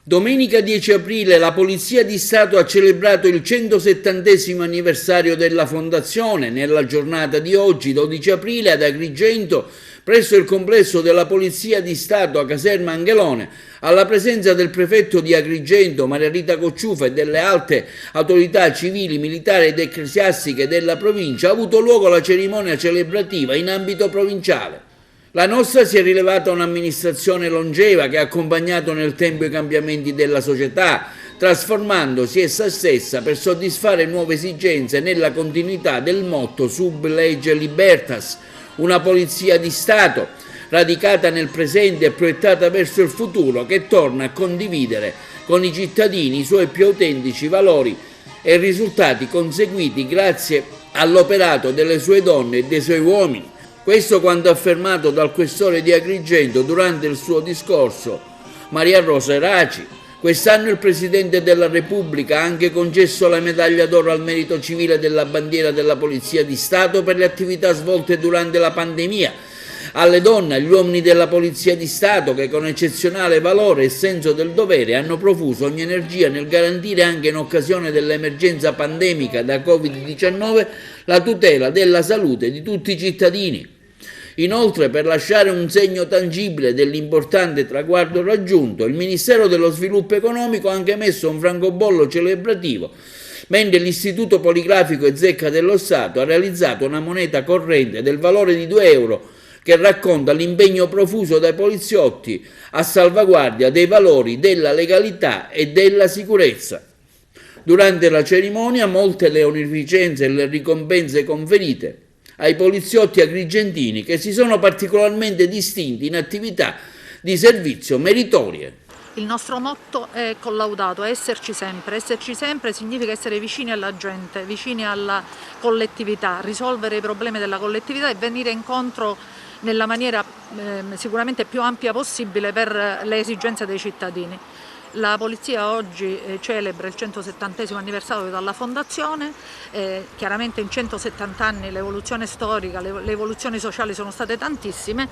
Domenica 10 aprile la Polizia di Stato ha celebrato il 170° anniversario della fondazione. Nella giornata di oggi, 12 aprile, ad Agrigento, presso il complesso della Polizia di Stato a Caserma Angelone, alla presenza del prefetto di Agrigento, Maria Rita Cocciufa, e delle alte autorità civili, militari ed ecclesiastiche della provincia, ha avuto luogo la cerimonia celebrativa in ambito provinciale. La nostra si è rilevata un'amministrazione longeva che ha accompagnato nel tempo i cambiamenti della società, trasformandosi essa stessa per soddisfare nuove esigenze nella continuità del motto Sub Lege Libertas, una polizia di Stato radicata nel presente e proiettata verso il futuro, che torna a condividere con i cittadini i suoi più autentici valori e risultati conseguiti grazie all'operato delle sue donne e dei suoi uomini. Questo quanto affermato dal questore di Agrigento durante il suo discorso, Maria Rosa Eraci. Quest'anno il Presidente della Repubblica ha anche concesso la medaglia d'oro al merito civile della bandiera della Polizia di Stato per le attività svolte durante la pandemia. Alle donne e agli uomini della Polizia di Stato che con eccezionale valore e senso del dovere hanno profuso ogni energia nel garantire anche in occasione dell'emergenza pandemica da Covid-19 la tutela della salute di tutti i cittadini. Inoltre, per lasciare un segno tangibile dell'importante traguardo raggiunto, il Ministero dello Sviluppo Economico ha anche messo un francobollo celebrativo, mentre l'Istituto Poligrafico e Zecca dello Stato ha realizzato una moneta corrente del valore di 2 euro che racconta l'impegno profuso dai poliziotti a salvaguardia dei valori della legalità e della sicurezza. Durante la cerimonia, molte le onorificenze e le ricompense conferite ai poliziotti agrigentini che si sono particolarmente distinti in attività di servizio meritorie. Il nostro motto è collaudato, è esserci sempre. Esserci sempre significa essere vicini alla gente, vicini alla collettività, risolvere i problemi della collettività e venire incontro nella maniera sicuramente più ampia possibile per le esigenze dei cittadini. La Polizia oggi celebra il 170° anniversario dalla fondazione, chiaramente in 170 anni l'evoluzione storica, le evoluzioni sociali sono state tantissime,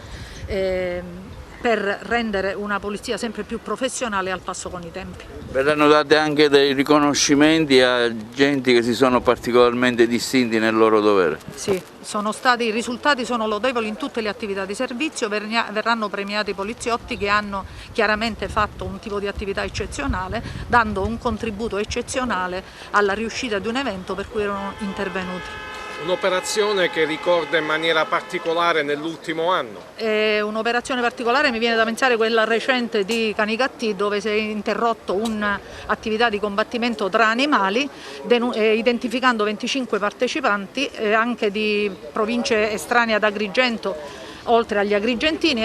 per rendere una polizia sempre più professionale e al passo con i tempi. Verranno date anche dei riconoscimenti a gente che si sono particolarmente distinti nel loro dovere? Sì, i risultati sono lodevoli in tutte le attività di servizio, verranno premiati i poliziotti che hanno chiaramente fatto un tipo di attività eccezionale, dando un contributo eccezionale alla riuscita di un evento per cui erano intervenuti. Un'operazione che ricorda in maniera particolare nell'ultimo anno? Un'operazione particolare mi viene da pensare quella recente di Canicattì, dove si è interrotto un'attività di combattimento tra animali, identificando 25 partecipanti anche di province estranee ad Agrigento, oltre agli agrigentini,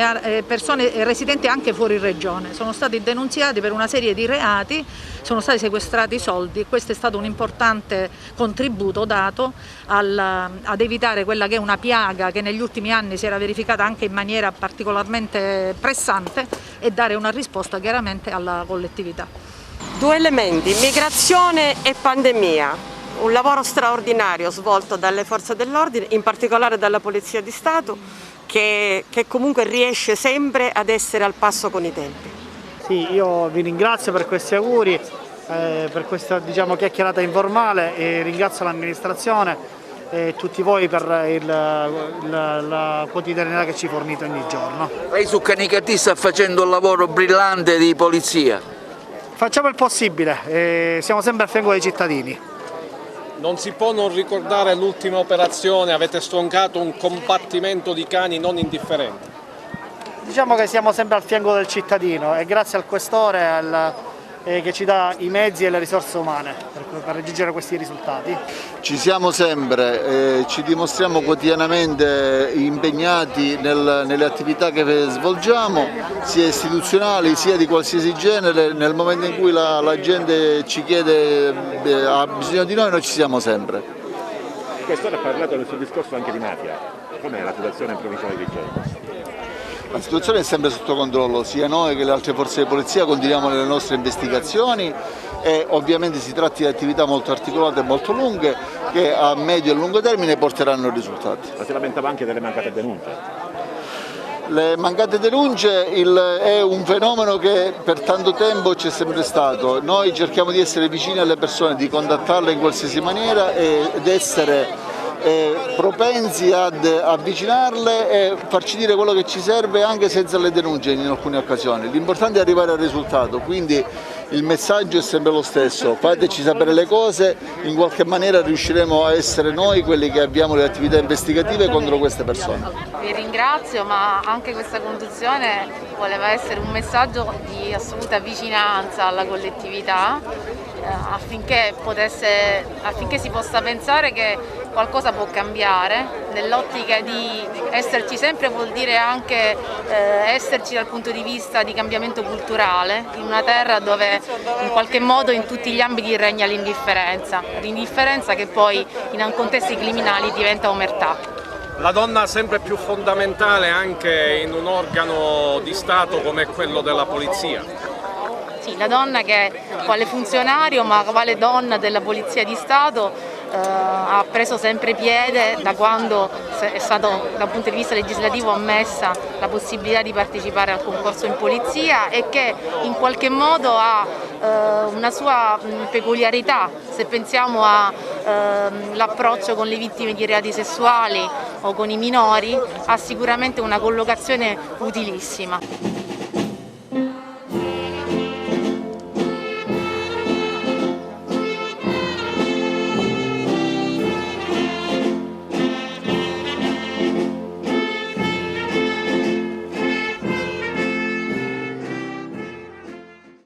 persone residenti anche fuori regione. Sono stati denunziati per una serie di reati, sono stati sequestrati soldi e questo è stato un importante contributo dato ad evitare quella che è una piaga che negli ultimi anni si era verificata anche in maniera particolarmente pressante e dare una risposta chiaramente alla collettività. 2 elementi, migrazione e pandemia. Un lavoro straordinario svolto dalle forze dell'ordine, in particolare dalla Polizia di Stato, che comunque riesce sempre ad essere al passo con i tempi. Sì, io vi ringrazio per questi auguri, per questa chiacchierata informale e ringrazio l'amministrazione e tutti voi per la quotidianità che ci fornite ogni giorno. Lei su Canicattì sta facendo un lavoro brillante di polizia. Facciamo il possibile, siamo sempre a fianco dei cittadini. Non si può non ricordare l'ultima operazione, avete stroncato un combattimento di cani non indifferente. Diciamo che siamo sempre al fianco del cittadino e grazie al questore che ci dà i mezzi e le risorse umane per raggiungere questi risultati. Ci siamo sempre, ci dimostriamo quotidianamente impegnati nelle attività che svolgiamo, sia istituzionali sia di qualsiasi genere. Nel momento in cui la gente ci chiede, ha bisogno di noi ci siamo sempre. Il questore ha parlato nel suo discorso anche di mafia. Com'è la situazione in provincia di Agrigento? La situazione è sempre sotto controllo, sia noi che le altre forze di polizia continuiamo le nostre investigazioni e ovviamente si tratta di attività molto articolate e molto lunghe che a medio e lungo termine porteranno risultati. Ma si lamentava anche delle mancate denunce? Le mancate denunce è un fenomeno che per tanto tempo c'è sempre stato. Noi cerchiamo di essere vicini alle persone, di contattarle in qualsiasi maniera ed essere propensi ad avvicinarle e farci dire quello che ci serve anche senza le denunce in alcune occasioni. L'importante è arrivare al risultato, quindi il messaggio è sempre lo stesso: fateci sapere le cose, in qualche maniera riusciremo a essere noi quelli che avviamo le attività investigative contro queste persone. Vi ringrazio, ma anche questa conduzione voleva essere un messaggio di assoluta vicinanza alla collettività, affinché si possa pensare che qualcosa può cambiare. Nell'ottica di esserci sempre vuol dire anche esserci dal punto di vista di cambiamento culturale, in una terra dove in qualche modo in tutti gli ambiti regna l'indifferenza che poi in contesti criminali diventa omertà. La donna sempre più fondamentale anche in un organo di Stato come quello della polizia. Sì, la donna che quale funzionario ma quale donna della Polizia di Stato ha preso sempre piede da quando è stato dal punto di vista legislativo ammessa la possibilità di partecipare al concorso in polizia e che in qualche modo ha una sua peculiarità. Se pensiamo all'approccio con le vittime di reati sessuali o con i minori, ha sicuramente una collocazione utilissima.